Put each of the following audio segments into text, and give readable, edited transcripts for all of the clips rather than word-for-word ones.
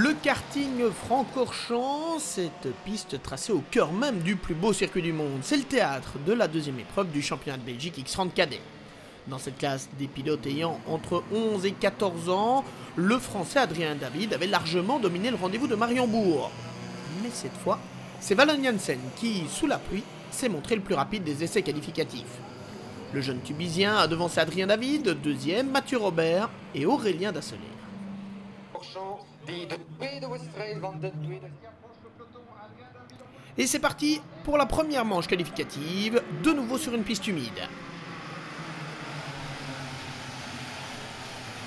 Le karting Francorchamps, cette piste tracée au cœur même du plus beau circuit du monde, c'est le théâtre de la deuxième épreuve du championnat de Belgique X30 cadet. Dans cette classe des pilotes ayant entre 11 et 14 ans, le français Adrien David avait largement dominé le rendez-vous de Mariembourg. Mais cette fois, c'est Wallon Jansen qui, sous la pluie, s'est montré le plus rapide des essais qualificatifs. Le jeune Tubisien a devancé Adrien David, deuxième, Mathieu Robert et Aurélien Dasseler. Et c'est parti pour la première manche qualificative, de nouveau sur une piste humide.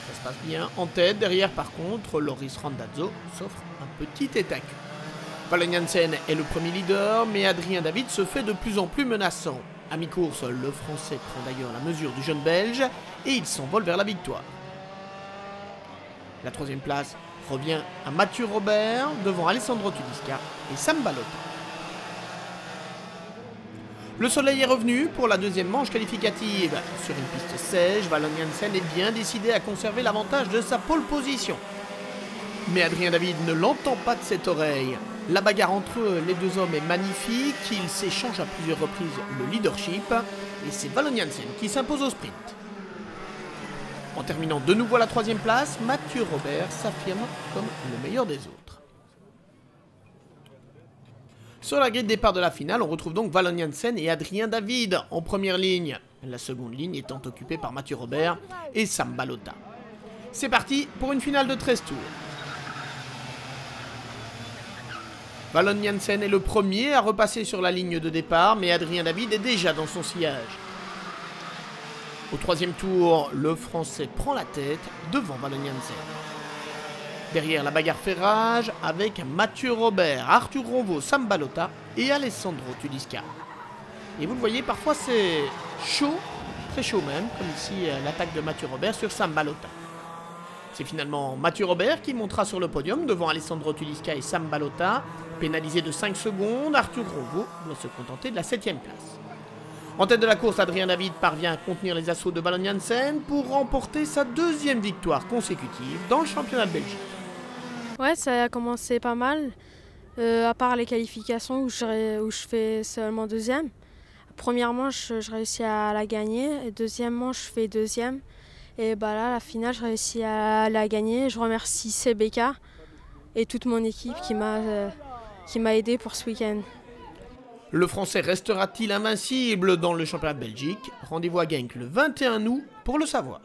Ça se passe bien en tête, derrière par contre, Loris Randazzo s'offre un petit étacu. Wallon Jansen est le premier leader, mais Adrien David se fait de plus en plus menaçant. À mi-course, le français prend d'ailleurs la mesure du jeune belge et il s'envole vers la victoire. La troisième place revient à Mathieu Robert devant Alessandro Tudiska et Sam Balota. Le soleil est revenu pour la deuxième manche qualificative. Sur une piste sèche, Wallon Jansen est bien décidé à conserver l'avantage de sa pole position. Mais Adrien David ne l'entend pas de cette oreille. La bagarre entre les deux hommes est magnifique, ils s'échangent à plusieurs reprises le leadership et c'est Wallon Jansen qui s'impose au sprint. En terminant de nouveau à la troisième place, Mathieu Robert s'affirme comme le meilleur des autres. Sur la grille de départ de la finale, on retrouve donc Wallon Jansen et Adrien David en première ligne, la seconde ligne étant occupée par Mathieu Robert et Sam Balota. C'est parti pour une finale de 13 tours. Wallon Jansen est le premier à repasser sur la ligne de départ, mais Adrien David est déjà dans son sillage. Au troisième tour, le français prend la tête devant Wallon Jansen. Derrière, la bagarre fait rage avec Mathieu Robert, Arthur Ronvaux, Sam Balota et Alessandro Tudiska. Et vous le voyez, parfois c'est chaud, très chaud même, comme ici l'attaque de Mathieu Robert sur Sam Balota. C'est finalement Mathieu Robert qui montera sur le podium devant Alessandro Tudiska et Sam Balota. Pénalisé de 5 secondes, Arthur Ronvaux doit se contenter de la 7ème place. En tête de la course, Adrien David parvient à contenir les assauts de Wallon Jansen pour remporter sa deuxième victoire consécutive dans le championnat de Belgique. Ouais, ça a commencé pas mal, à part les qualifications où je fais seulement deuxième. Première manche, je réussis à la gagner, et deuxième manche, je fais deuxième. Et bah là, la finale, je réussis à la gagner. Je remercie CBK et toute mon équipe qui m'a aidé pour ce week-end. Le français restera-t-il invincible dans le championnat de Belgique? Rendez-vous à Genk le 21 août pour le savoir.